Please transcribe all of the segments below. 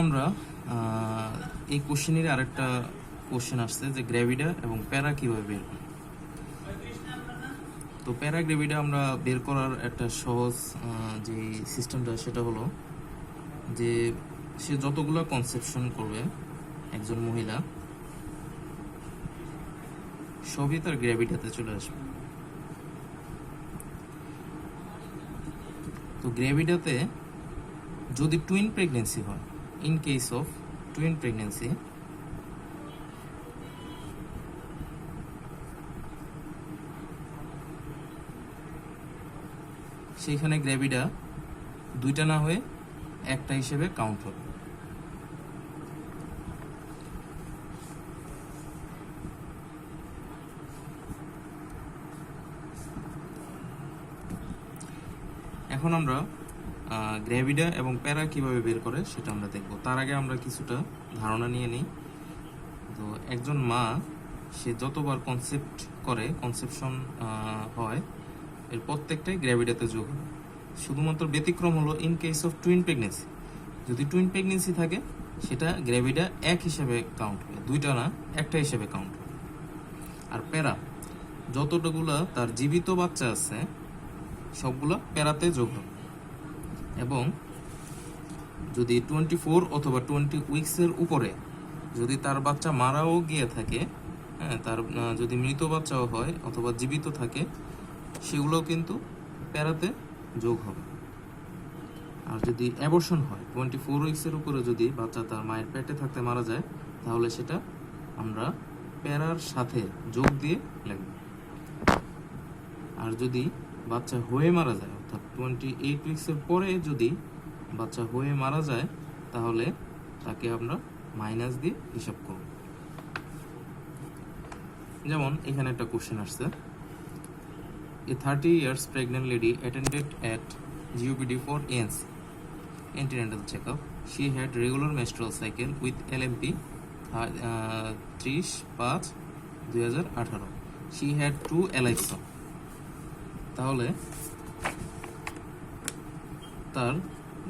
আমরা এই কোশ্চেনের আরেকটা কোশ্চেন আসছে যে গ্র্যাভিডা এবং প্যারা কিভাবে বের করে। তো প্যারা গ্র্যাভিডা আমরা বের করার একটা সহজ যে সিস্টেমটা সেটা হলো যে সে যতগুলো কনসেপশন করবে একজন মহিলা সবই তার গ্র্যাভিডাতে চলে আসবে। তো গ্র্যাভিডাতে যদি টুইন প্রেগনেন্সি হয়, in case of twin pregnancy, সেইখানে গ্র্যাভিডা দুইটা না হয়ে একটা হিসেবে কাউন্ট হবে। এখন আমরা গ্র্যাভিডা এবং প্যারা কিভাবে বের করে সেটা আমরা দেখব। তার আগে আমরা কিছুটা ধারণা নিয়ে নিই। তো একজন মা সে যতবার কনসেপশন হয় এর প্রত্যেকটাই গ্র্যাভিডাতে যোগ হবে। শুধুমাত্র ব্যতিক্রম হলো in case of twin pregnancy. যদি টুইন প্রেগনেন্সি থাকে সেটা গ্র্যাভিডা এক হিসেবে কাউন্ট হবে, দুইটা না একটা হিসেবে কাউন্ট হবে। আর প্যারা যতটুকুলা তার জীবিত বাচ্চা আছে সবগুলো প্যারাতে যোগ হবে। এবং যদি 24 অথবা 20 উইক্সের উপরে যদি তার বাচ্চা মারাও গিয়ে থাকে, হ্যাঁ, তার যদি মৃত বাচ্চাও হয় অথবা জীবিত থাকে, সেগুলোও কিন্তু প্যারাতে যোগ হবে। আর যদি অ্যাবর্শন হয়, 24 উইক্সের উপরে যদি বাচ্চা তার মায়ের পেটে থাকতে মারা যায়, তাহলে সেটা আমরা প্যারার সাথে যোগ দিয়ে লিখব। আর যদি বাচ্চা হয়ে মারা যায়, অর্থাৎ 28 উইক্সের পরে যদি বাচ্চা হয়ে মারা যায়, তাহলে তাকে আমরা মাইনাস দিয়ে হিসাব করব। যেমন এখানে একটা কোশ্চেন আসছে, A 30 years pregnant lady attended at GUPD for ANC antenatal checkup. She had regular menstrual cycle with LMP 30/5/2018. She had 2 elipson. তাহলে তার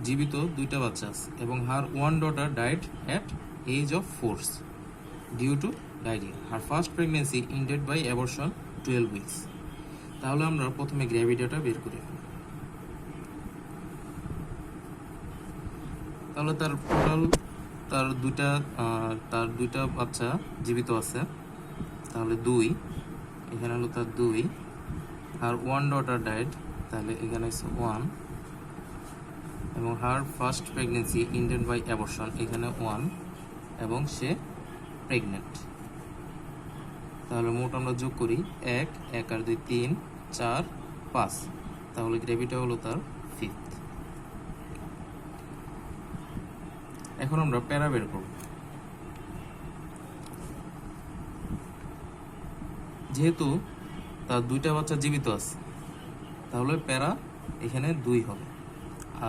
জীবিত দুইটা বাচ্চা আছে এবং her one daughter died at age of 4 due to diarrhea. Her first pregnancy ended by abortion 12 weeks. তাহলে আমরা প্রথমে গ্র্যাভিডাটা বের করি। তাহলে তার টোটাল তার দুইটা বাচ্চা জীবিত আছে, তাহলে 2, এখানে হলো তার 2, আর 1 ডটার ডাইড, তাহলে এখানে আছে 1, এবং her first pregnancy ended by abortion, এখানে 1, এবং সে প্রেগনেন্ট। তাহলে মোট আমরা যোগ করি 1 আর 2 3 4 5, তাহলে গ্র্যাভিডা হলো তার 5th। এখন আমরা প্যারা বের করব। যেহেতু তার দুইটা বাচ্চা জীবিত আছে, তাহলে প্যারা এখানে 2 হবে।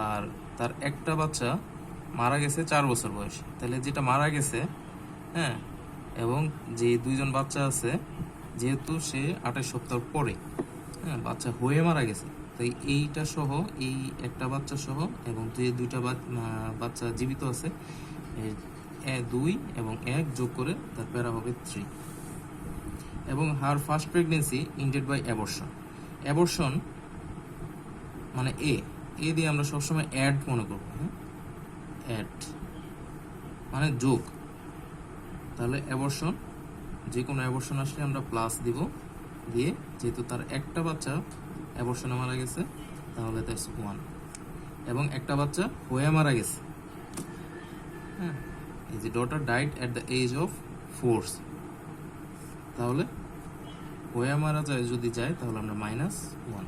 আর তার একটা বাচ্চা মারা গেছে 4 বছর বয়সে, তাহলে যেটা মারা গেছে, হ্যাঁ, এবং যে 2জন বাচ্চা আছে, যেহেতু সে 28 সপ্তাহ পরে, হ্যাঁ, বাচ্চা হয়ে মারা গেছে, তাই এইটা সহ, এই একটা বাচ্চা সহ এবং যে দুইটা বাচ্চা জীবিত আছে, 2 এবং 1 যোগ করে তার প্যারা হবে 3। এবং her first pregnancy ended by abortion. Abortion মানে এ দিয়ে আমরা সবসময় অ্যাড মনে করবো, হ্যাঁ, অ্যাড মানে যোগ। তাহলে অ্যাবর্শন, যে কোনো অ্যাবর্শন আসলে আমরা প্লাস দিব, দিয়ে যেহেতু তার একটা বাচ্চা অ্যাবর্শনে মারা গেছে, তাহলে দ্যাটস 1, এবং একটা বাচ্চা হয়ে মারা গেছে, হ্যাঁ, এই যে daughter died at the age of 4, তাহলে হয়ে মারা যায় যদি যায়, তাহলে আমরা -1।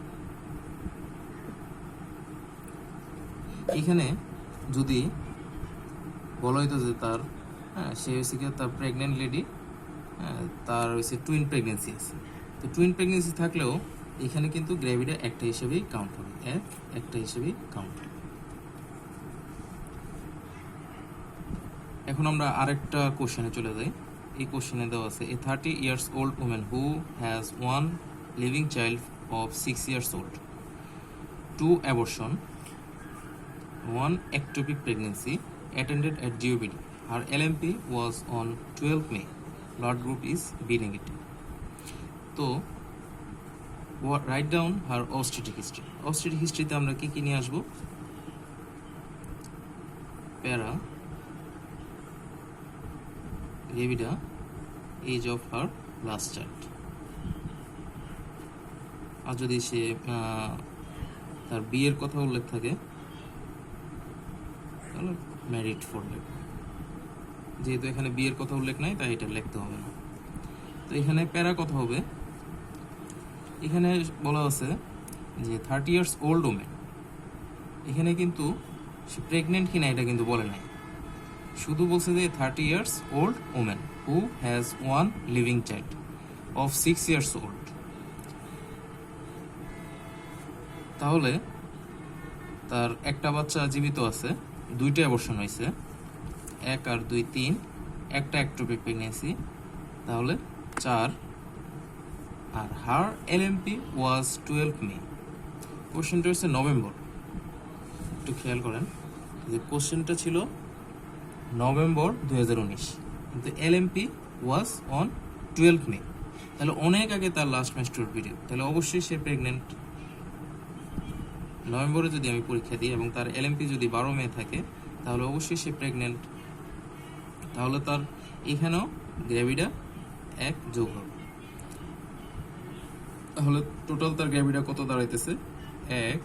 এখানে যদি বলা হইতো যে তার, হ্যাঁ, সে হয়েছে কি তার প্রেগনেন্ট লেডি, হ্যাঁ, তার হয়েছে টুইন প্রেগনেন্সি আছে, তো টুইন প্রেগনেন্সি থাকলেও এখানে কিন্তু গ্র্যাভিডা একটা হিসেবেই কাউন্ট হবে, একটা হিসেবেই কাউন্ট হবে। এখন আমরা আরেকটা কোশ্চেনে চলে যাই। এই কোশ্চেনে দেওয়া আছে, A 30 years old woman who has 1 living child of 6 years old, 2 abortion, 1 ectopic pregnancy attended at GOBD. Her LMP was on 12 May. Blood group is B negative. তো write down her obstetric history. Obstetric history তে আমরা কি নিয়ে আসবো? প্যারা, গ্রেভিডা, age of her last child. আর যদি সে তার বিয়ের কথা উল্লেখ থাকে তাহলে ম্যারিড ফর লিভ। যেহেতু এখানে বিয়ের কথা উল্লেখ নাই তাই এটা লিখতে হবে না। তো এখানে প্যারা কথা হবে, এখানে বলা আছে যে 30 years old ওমেন। এখানে কিন্তু সে প্রেগনেন্ট কিনা এটা কিন্তু বলে নাই, শুধু বলছে যে 30 years old women who has one living child of 6 years old। তাহলে তার একটা বাচ্চা জীবিত আছে, দুইটা অ্যাবর্শন হয়েছে, 1 আর 2 3, একটা একটোপিক প্রেগনেন্সি, তাহলে 4। আর হার LMP ওয়াজ 12 মে। কোশ্চেনটা হচ্ছে নভেম্বর, একটু খেয়াল করেন যে কোশ্চেনটা ছিল নভেম্বর 2019, কিন্তু LMP ওয়াজ অন 12 মে। তাহলে অনেক আগে তার লাস্ট মেনস্ট্রুয়াল পিরিয়ড, তাহলে অবশ্যই সে প্রেগনেন্ট। নভেম্বরে যদি আমি পরীক্ষা দিই এবং তার LMP যদি 12 মে থাকে তাহলে অবশ্যই সে প্রেগনেন্ট। তাহলে তার এখানেও গ্র্যাভিডা 1 যোগ হবে। তাহলে টোটাল তার গ্র্যাভিডা কত দাঁড়াইতেছে? 1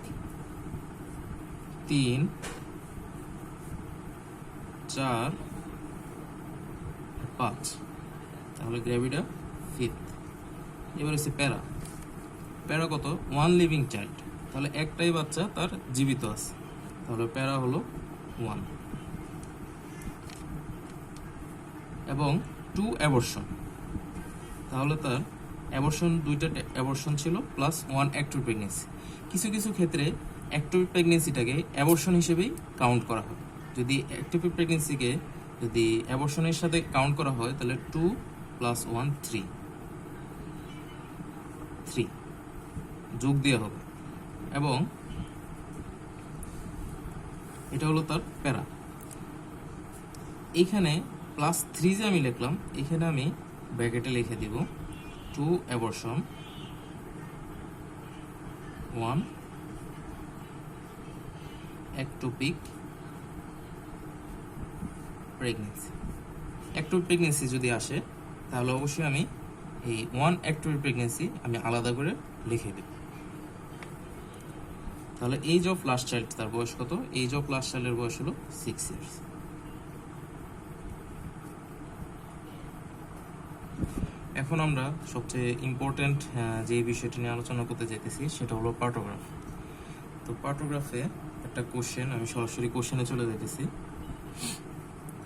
3 4 5। তাহলে গ্র্যাভিডা 5th। এবার হচ্ছে প্যারা। প্যারা কত? 1 লিভিং চাইল্ড। তাহলে একটাই বাচ্চা তার জীবিত আছে, তাহলে প্যারা হলো 1। এবং 2 অ্যাবর্শন, তাহলে তার অ্যাবর্শন, 2টা অ্যাবর্শন ছিল প্লাস 1 অ্যাক্টিভ প্রেগনেন্সি। কিছু কিছু ক্ষেত্রে অ্যাক্টিভ প্রেগনেন্সিটাকে অ্যাবর্শন হিসেবেই কাউন্ট করা হয়। যদি অ্যাক্টিভ প্রেগনেন্সিকে যদি অ্যাবর্শনের সাথে কাউন্ট করা হয় তাহলে 2 + 1 3 যোগ দেওয়া হবে। এবং এটা হলো তার প্যারা। এইখানে +3 যে আমি লিখলাম, এখানে আমি ব্র্যাকেটে লিখে দিব 2 abortion 1 ectopic pregnancy. Ectopic pregnancy যদি আসে তাহলে অবশ্যই আমি এই 1 একটোপিক প্রেগনেন্সি আমি আলাদা করে লিখে দেব। তাহলে এজ অফ লাস্ট চাইল্ড, তার বয়স কত? এজ অফ লাস্ট চাইল্ডের বয়স হলো 6 years। এখন আমরা সবচেয়ে ইম্পর্টেন্ট যে বিষয়টি নিয়ে আলোচনা করতে চাইতেছি সেটা হলো পার্টোগ্রাফ। তো পার্টোগ্রাফে একটা কোশ্চেন, আমি সরাসরি কোশ্চেনে চলে যাইতেছি।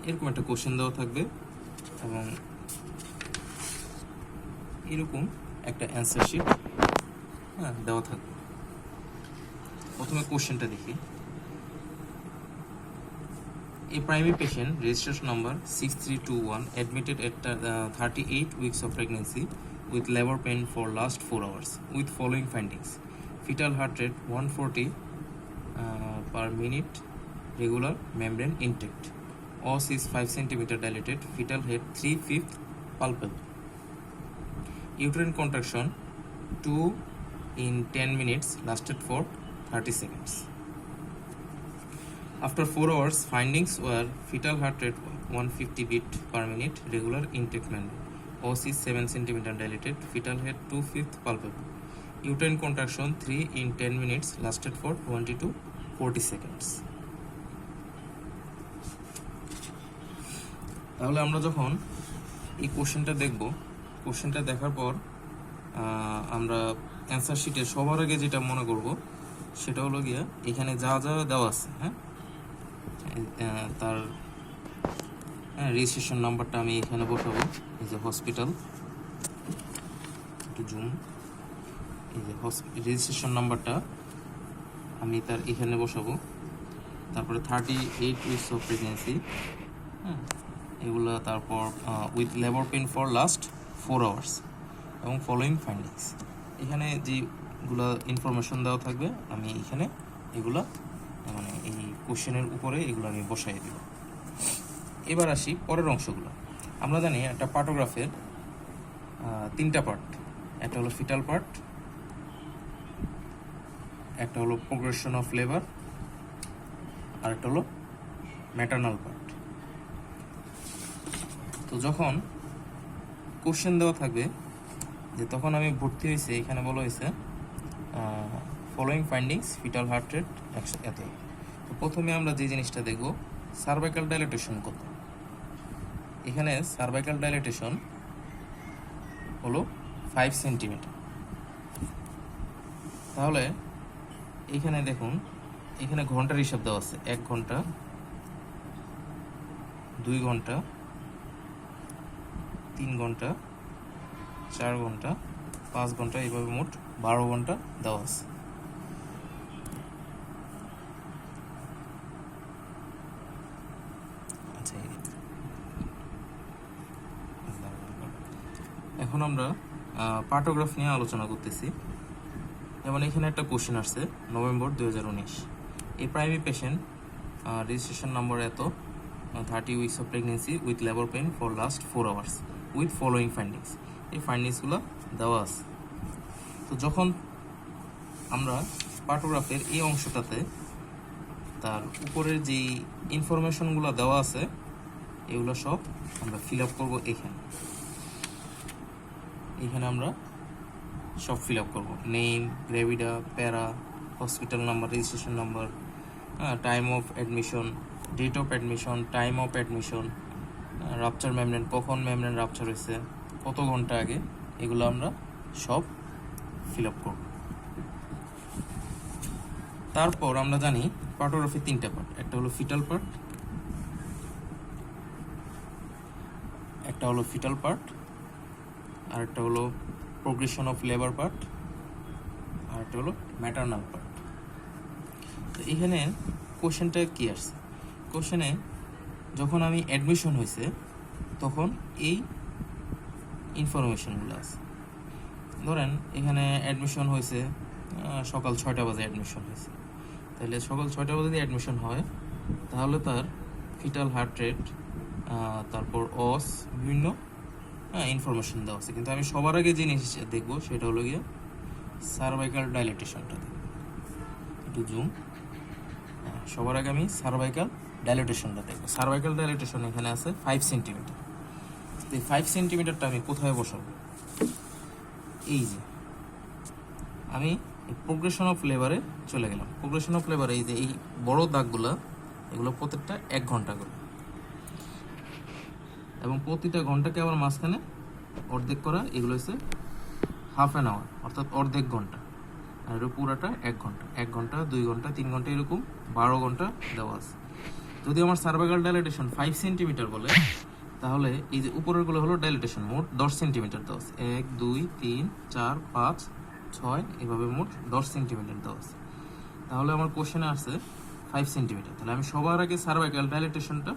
এরকম একটা কোশ্চেন দেওয়া থাকবে এবং এরকম একটা অ্যান্সার শিট দেওয়া থাকবে। প্রথমে কোশ্চেনটা দেখি। A primary patient, registration number 6321, admitted at 38 weeks of pregnancy with labor pain for last 4 hours with following findings: fetal heart rate 140 per minute, regular membrane intact, os is 5 cm dilated, fetal head 3/5 palpable, uterine contraction 2 in 10 minutes, lasted for 30 seconds. After 4 hours, findings were fetal heart rate 150 beat per minute, regular intake membrane, os is 7 cm dilated, fetal head 2/5 palpable, uterine contraction 3 in 10 minutes, lasted for 20 to 40 seconds. তাহলে আমরা যখন এই কোশ্চেনটা দেখব, কোশ্চেনটা দেখার পর আমরা অ্যান্সার শিটে সবার আগে যেটা মনে করব সেটা হলো গিয়া এখানে যা যা দেওয়া আছে, তার রেজিস্ট্রেশন নাম্বারটা আমি এখানে বসাবো। এই যে হসপিটাল, একটু জুম, এই যে রেজিস্ট্রেশন নাম্বারটা আমি তার এখানে বসাবো। তারপরে 38 উইকস অফ প্রেগনেন্সি, এগুলো, তারপর with labour pain for last 4 hours এবং ফলোয়িং ফাইন্ডিংস। এখানে যেগুলো ইনফরমেশন দেওয়া থাকবে আমি এখানে এগুলো, মানে এই কোশ্চেনের উপরে এগুলো আমি বসাই দেব। 38 weeks of pregnancy, with labor pain for last 4 hours, এবং following findings. এখানে যে গুলা ইনফরমেশন দেওয়া থাকবে আমি এখানে এগুলা বসাই দেব। 38 weeks of pregnancy, with labor pain for last 4 hours, এবং following findings. এবার আসি পরের অংশগুলো। আমরা জানি একটা পার্টোগ্রাফের 3টা পার্ট, একটা হলো ফিটাল পার্ট, একটা হলো প্রোগ্রেশন অফ লেবার, আর একটা হলো ম্যাটারনাল পার্ট। তো যখন কোশ্চেন দেওয়া থাকবে যে তখন আমি ভর্তি হয়েছে, এখানে বলা হয়েছে following findings fetal heart rate 100 এত। তো প্রথমে আমরা যে জিনিসটা দেখব সার্ভাইকাল ডাইলেটেশন কত। এখানে সার্ভাইকাল ডাইলেটেশন হলো 5 সেন্টিমিটার। তাহলে এখানে দেখুন, এখানে ঘন্টার হিসাব দেওয়া আছে, 1 ঘন্টা, 2 ঘন্টা, 3 ঘন্টা, 4 ঘন্টা, 5 ঘন্টা, এইভাবে মোট 12 ঘন্টা দেওয়া আছে। আচ্ছা, এখন আমরা পার্টোগ্রাফ নিয়ে আলোচনা করতেছি। যেমন এখানে একটা কোশ্চেন আসছে, নভেম্বর 2019, এই প্রাইমারি পেশেন্ট রেজিস্ট্রেশন নাম্বার এত, 30 weeks of pregnancy with labour pain for last 4 hours with following findings. এই ফাইন্ডিংসগুলো দেওয়া আছে। তো যখন আমরা পার্টোগ্রাফের এই অংশটাতে তার উপরের যেই ইনফরমেশনগুলো দেওয়া আছে এগুলো সব আমরা ফিল আপ করবো। এখানে আমরা সব ফিল আপ করবো, name, gravida, para, hospital number, registration number, time of admission, date of admission, time of admission, rupture membrane, কখন মেমব্রেন রাপচার হয়েছে, কত ঘন্টা আগে, এগুলো আমরা সব ফিল আপ করব। তারপর আমরা জানি পার্টোগ্রাফির 3টা পার্ট, একটা হলো ফিটাল পার্ট, আর একটা হলো প্রোগ্রেশন অফ লেবার পার্ট, আর একটা হলো ম্যাটারনাল পার্ট। তো এখানে কোশ্চেনটা কি আসছে, কোশ্চেনে যখন আমি অ্যাডমিশন হয়েছে তখন এই ইনফরমেশনগুলো আছে। ধরেন এখানে অ্যাডমিশন হয়েছে সকাল 6টা বাজে অ্যাডমিশন হয়েছে, তাহলে সকাল 6টা বাজে যদি অ্যাডমিশন হয় তাহলে তার ফিটাল হার্ট রেট, তারপর অস, বিভিন্ন ইনফরমেশন দেওয়া আছে। কিন্তু আমি সবার আগে জিনিস দেখবো সেটা হলো গিয়ে সার্ভাইকাল ডাইলেটেশনটা দেখব। একটু জুম, সবার আগে আমি সার্ভাইকাল ডাইলেটেশনটা দেখবো। সার্ভাইকাল ডাইলেটেশন এখানে আছে 5 সেন্টিমিটার। এই 5 সেন্টিমিটারটা আমি কোথায় বসাবো? এই যে আমি প্রোগ্রেশন অফ লেবারে চলে গেলাম। প্রোগ্রেশন অফ লেবারে এই যে এই বড় দাগগুলো, এগুলো প্রত্যেকটা 1 ঘন্টা করে, এবং প্রতিটা ঘন্টাকে আবার মাঝখানে অর্ধেক করা, এগুলো হচ্ছে হাফ অ্যান আওয়ার, অর্থাৎ অর্ধেক ঘন্টা। আর এটা পুরাটা 1 ঘন্টা, 1 ঘন্টা, 2 ঘন্টা, 3 ঘন্টা, এরকম 12 ঘন্টা দেওয়া আছে। যদি আমার সার্ভাইকাল ডাইলেটেশন 5 সেন্টিমিটার বলে, তাহলে এই যে উপরেরগুলো হলো ডাইলেটেশন, মোট 10 সেন্টিমিটার দেওয়া আছে। 1, 2, 3, 4, 5, 6, এভাবে মোট 10 সেন্টিমিটার দেওয়া আছে। তাহলে আমার কোশ্চেনে আসছে 5 সেন্টিমিটার। তাহলে আমি সবার আগে সার্ভাইকাল ডাইলেটেশনটা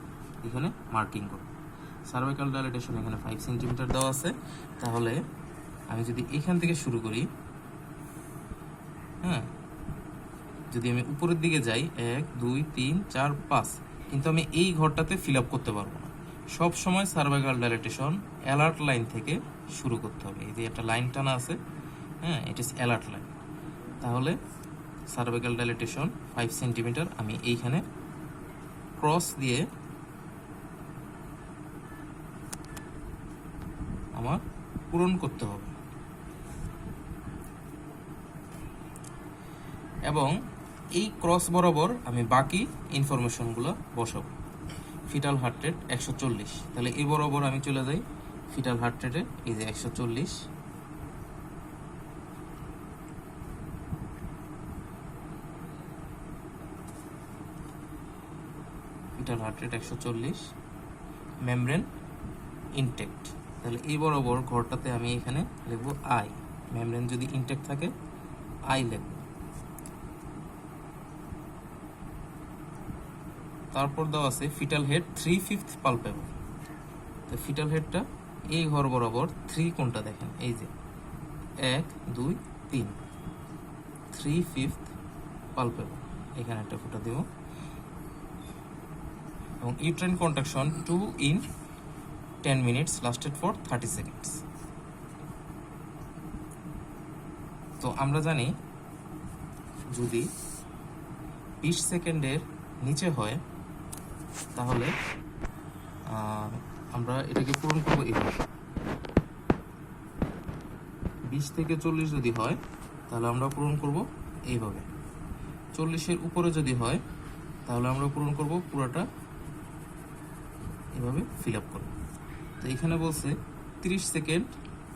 এখানে মার্কিং করব। সার্ভাইকাল ডাইলেটেশন এখানে 5 সেন্টিমিটার দেওয়া আছে। তাহলে আমি যদি এখান থেকে শুরু করি, যদি আমি উপরের দিকে যাই 1, 2, 3, 4, 5, কিন্তু আমি এই ঘরটাতে ফিল আপ করতে পারবো না। সব সময় সার্ভাইকাল ডাইলেটেশন অ্যালার্ট লাইন থেকে শুরু করতে হবে। এই যে একটা লাইন টানা আছে, ইট ইজ অ্যালার্ট লাইন। তাহলে সার্ভাইকাল ডাইলেটেশন 5 সেন্টিমিটার আমি এইখানে ক্রস দিয়ে আমার পূরণ করতে হবে, এবং এই ক্রস বরাবর আমি বাকি ইনফরমেশনগুলো বসাবো। ফিটাল হার্ট রেট 140, তাহলে এই বরাবর আমি চলে যাই ফিটাল হার্ট রেটে, এই যে 140, fetal heart rate 140, membrane intact. তাহলে এই বরাবর ঘরটাতে আমি এখানে লিখবো আই, মেমব্রেন যদি ইনটেক্ট থাকে আই লিখবো। তারপর দেওয়া আছে ফিটাল হেড 3/5 পালপেবল। তো ফিটাল হেডটা এই ঘর বরাবর 3 কোনটা দেখেন, এই যে 1, 2, 3, 3/5 পালপেবল, এখানে একটা ফুটা দিব। এবং uterine contraction 2 in 10 minutes lasted for 30 seconds. তো আমরা জানি যদি 20 সেকেন্ডের নিচে হয় তাহলে আমরা এটাকে পূরণ করবো এইভাবে। 20 থেকে 40 যদি হয় তাহলে আমরা পূরণ করব এইভাবে। 40-এর উপরে যদি হয় তাহলে আমরা পূরণ করব পুরোটা এভাবে ফিল আপ করব। তো এখানে বলছে 30 সেকেন্ড,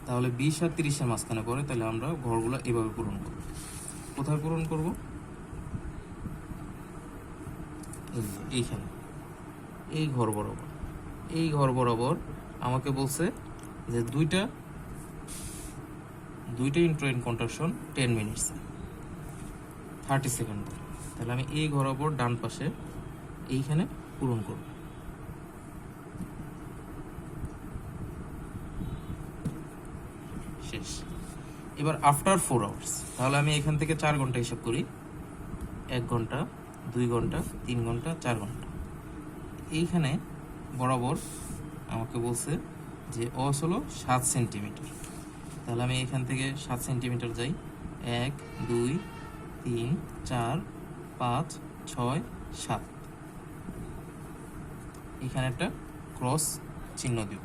তাহলে 20 আর 30-এর মাঝখানে পড়ে, তাহলে আমরা ঘরগুলো এভাবে পূরণ করব। কোথায় পূরণ করব? এইখানে, এই ঘর বরাবর। এই ঘর বরাবর আমাকে বলছে যে দুইটা ইন্ট্রাইন কন্ট্রাকশন 10 মিনিটস 30 সেকেন্ড। তাহলে আমি এই ঘর বরাবর ডান পাশে এইখানে পূরণ করব। শেষ। এবার আফটার 4 আওয়ার্স, তাহলে আমি এখান থেকে 4 ঘন্টা হিসাব করি। 1 ঘন্টা, 2 ঘন্টা, 3 ঘন্টা, 4 ঘন্টা। এইখানে বরাবর আমাকে বলছে যে অস হলো 7 সেন্টিমিটার। তাহলে আমি এখান থেকে 7 সেন্টিমিটার যাই। 1 2 3 4 5 6 7। এখানে একটা ক্রস চিহ্ন দিব।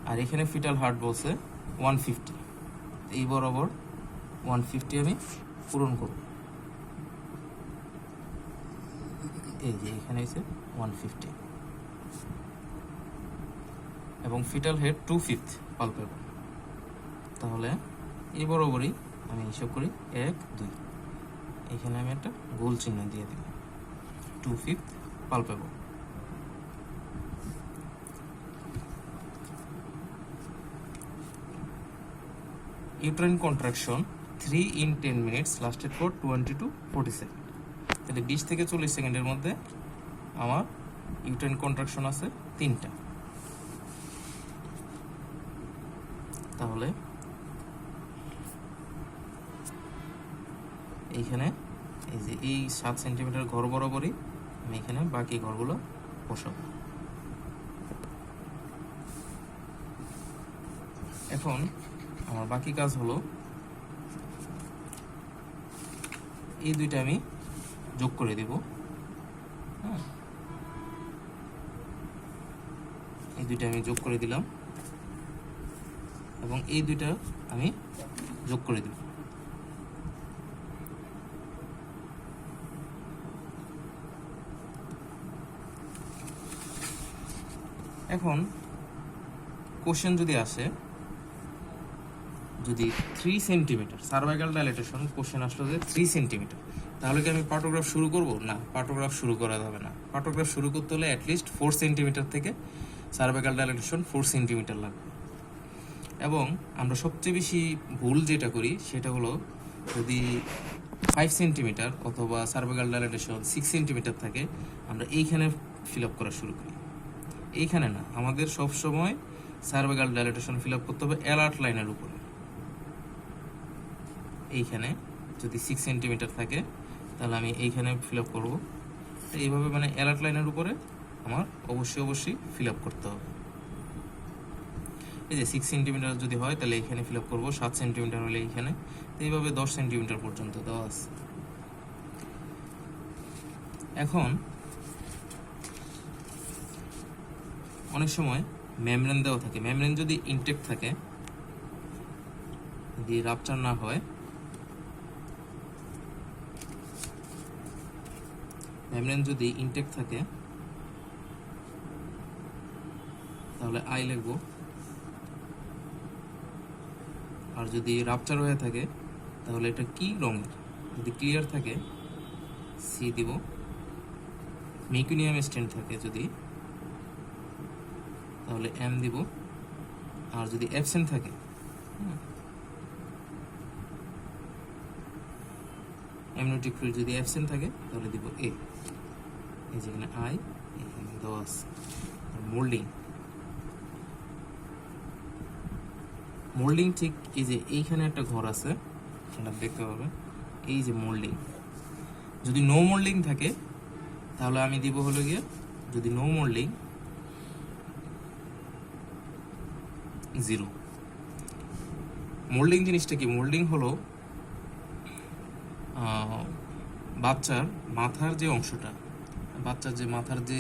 আর এখানে ফিটাল হার্ট বলছে 150। এই বরাবর 150 আমি পূরণ করব। এই যে এখানে এসে 150 এবং ফিটাল হেড 2/5 পালপেবল। তাহলে এই বরাবরই আমি হিসাব করি 1 2। এখানে আমি একটা গোল চিহ্ন দিয়ে দিই, 2/5 palpable. Uterine contraction 3 in 10 minutes lasted for 20 to 40 second. তাহলে 20 থেকে 40 সেকেন্ডের মধ্যে আমার ইউট্রাইন কন্ট্রাকশন আছে 3টা। তাহলে এইখানে এই যে এই 7 সেন্টিমিটার ঘর বরাবরই আমি এখানে বাকি ঘরগুলো বসাবো। এখন আমার বাকি কাজ হলো এই দুইটা আমি যোগ করে দিব। হ্যাঁ, এই দুইটা আমি যোগ করে দিলাম এবং এই দুইটা আমি যোগ করে দিব। এখন কোশ্চেন যদি আসে, যদি 3 সেন্টিমিটার সার্ভাইকাল ডাইলেটেশন কোশ্চেন আসলো যে 3 সেন্টিমিটার, তাহলে কি আমি পার্টোগ্রাফ শুরু করব? না, পার্টোগ্রাফ শুরু করা যাবে না। পার্টোগ্রাফ শুরু করতে হলে অ্যাটলিস্ট 4 সেন্টিমিটার থেকে সার্ভাইকাল ডাইলেটেশন 4 সেন্টিমিটার লাগবে। এবং আমরা সবচেয়ে বেশি ভুল যেটা করি সেটা হলো যদি 5 সেন্টিমিটার অথবা সার্ভাইকাল ডাইলেটেশন 6 সেন্টিমিটার থাকে, আমরা এইখানে ফিল আপ করা শুরু করি। এইখানে না, আমাদের সবসময় সার্ভাইকাল ডাইলেটেশন ফিল আপ করতে হবে অ্যালার্ট লাইনের উপরে। এইখানে যদি 6 সেন্টিমিটার থাকে তাহলে আমি এইখানে ফিল আপ করবো। এইভাবে মানে অ্যালার্ট লাইনের উপরে আমার অবশ্যই ফিল আপ করতে হবে। এই যে 6 সেন্টিমিটার যদি হয় তাহলে এইখানে ফিল আপ করবো, 7 সেন্টিমিটার হলে এইখানে। তো এইভাবে 10 সেন্টিমিটার পর্যন্ত দেওয়া আছে। এখন অনেক সময় মেমব্রেন দেওয়া থাকে। মেমব্রেন যদি ইনটেক থাকে, যদি রাপচার না হয়, মেমব্রেন যদি ইনটেক থাকে তাহলে আই লিখবো। আর যদি রাপচার হয়ে থাকে তাহলে এটা কি রঙের? যদি ক্লিয়ার থাকে সি দিব। মেকুনিয়াম স্টেন থাকে যদি, তাহলে এম দিব। আর যদি অ্যাবসেন্ট থাকে, অ্যামনিওটিক ফ্লুইড যদি অ্যাবসেন্ট থাকে তাহলে দিব এ। এই যেখানে আই, এখানে দেওয়া আছে। মোল্ডিং ঠিক এই যে এইখানে একটা ঘর আছে, সেটা দেখতে পাবে। এই যে মোল্ডিং, যদি নো মোল্ডিং থাকে তাহলে আমি দিব হলো গিয়ে, যদি নো মোল্ডিং 0। মোল্ডিং জিনিসটা কি? মোল্ডিং হলো বাচ্চার মাথার যে অংশটা, বাচ্চার যে মাথার যে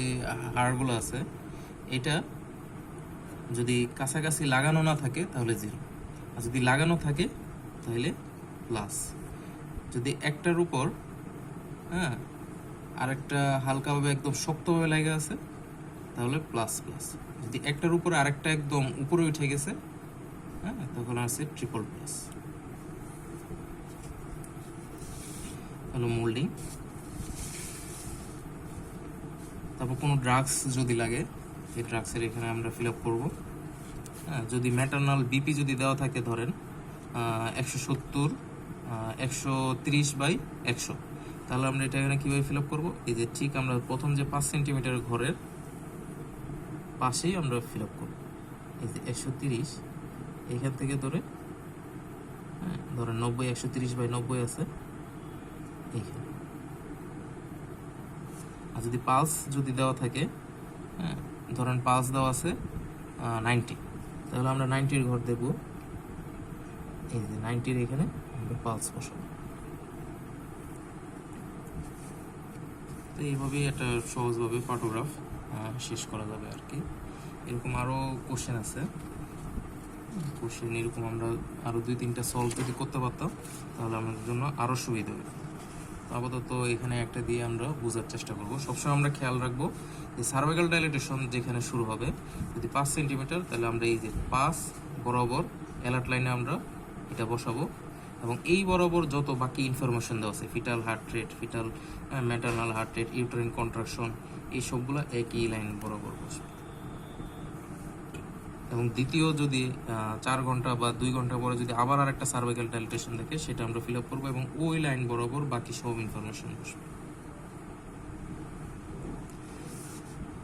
হাড়গুলো আছে, এটা যদি কাছাকাছি লাগানো না থাকে তাহলে 0, আর যদি লাগানো থাকে তাহলে প্লাস। যদি একটার উপর হ্যাঁ আরেকটা হালকাভাবে একদম শক্তভাবে লাগা আছে তাহলে প্লাস প্লাস। যদি একটার উপরে আরেকটা একদম উপরে উঠে গেছে হ্যাঁ তখন আছে ট্রিপল প্লাস। হলো মোল্ডিং। তারপর কোনো ড্রাগস যদি লাগে, এই ড্রাগসের এখানে আমরা ফিল আপ করবো। হ্যাঁ, যদি ম্যাটারনাল বিপি যদি দেওয়া থাকে ধরেন 170 130/100, তাহলে আমরা এটা এখানে কীভাবে ফিল আপ করবো? এই যে ঠিক আমরা প্রথম যে 5 সেন্টিমিটার ঘরের পাশেই আমরা ফিল আপ করবো। এই যে 130 এখান থেকে ধরে হ্যাঁ ধরেন 90 130/90 আছে এইখানে। আর যদি পালস যদি দেওয়া থাকে হ্যাঁ ধরেন পালস দেওয়া আছে 90, তাহলে আমরা 90-র ঘর দেব। এই যে 90-র এখানে আমরা পালস বসাবো। তো এইভাবেই একটা সহজভাবে পার্টোগ্রাফ শেষ করা যাবে আর কি। এরকম আরও কোশ্চেন আছে, কোশ্চেন এরকম আমরা আরও 2-3টা সলভ যদি করতে পারতাম তাহলে আমাদের জন্য আরও সুবিধা হবে। আপাতত এখানে একটা দিয়ে আমরা বোঝার চেষ্টা করব। সবসময় আমরা খেয়াল রাখবো যে সার্ভাইকাল ডাইলেটেশন যেখানে শুরু হবে যদি 5 সেন্টিমিটার, তাহলে আমরা এই যে 5 বরাবর অ্যালার্ট লাইনে আমরা এটা বসাবো, এবং এই বরাবর যত বাকি ইনফরমেশন দেওয়া আছে, fetal heart rate, fetal maternal heart rate, uterine contraction, এই সবগুলো একই লাইন বরাবর বসবে। এবং দ্বিতীয় যদি 4 ঘন্টা বা 2 ঘন্টা পরে যদি আবার আরেকটা সার্ভাইকাল ডাইলেটেশন দেখে সেটা আমরা ফিল আপ করবো, এবং ওই লাইন বরাবর বাকি সব ইনফরমেশন বসবে।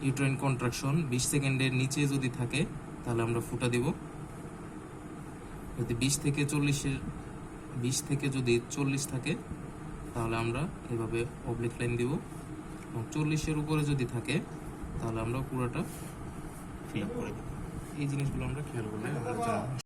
ইউটেরাইন কন্ট্রাকশন 20 সেকেন্ডের নিচে যদি থাকে তাহলে আমরা ফুটা দিব। যদি 20 থেকে যদি 40 থাকে তাহলে আমরা এভাবে অবলিক লাইন দিব, এবং 40-এর উপরে যদি থাকে তাহলে আমরা পুরোটা ফিল আপ করে দেব। এই জিনিসগুলো আমরা খেয়াল করলে আমাদের জন্য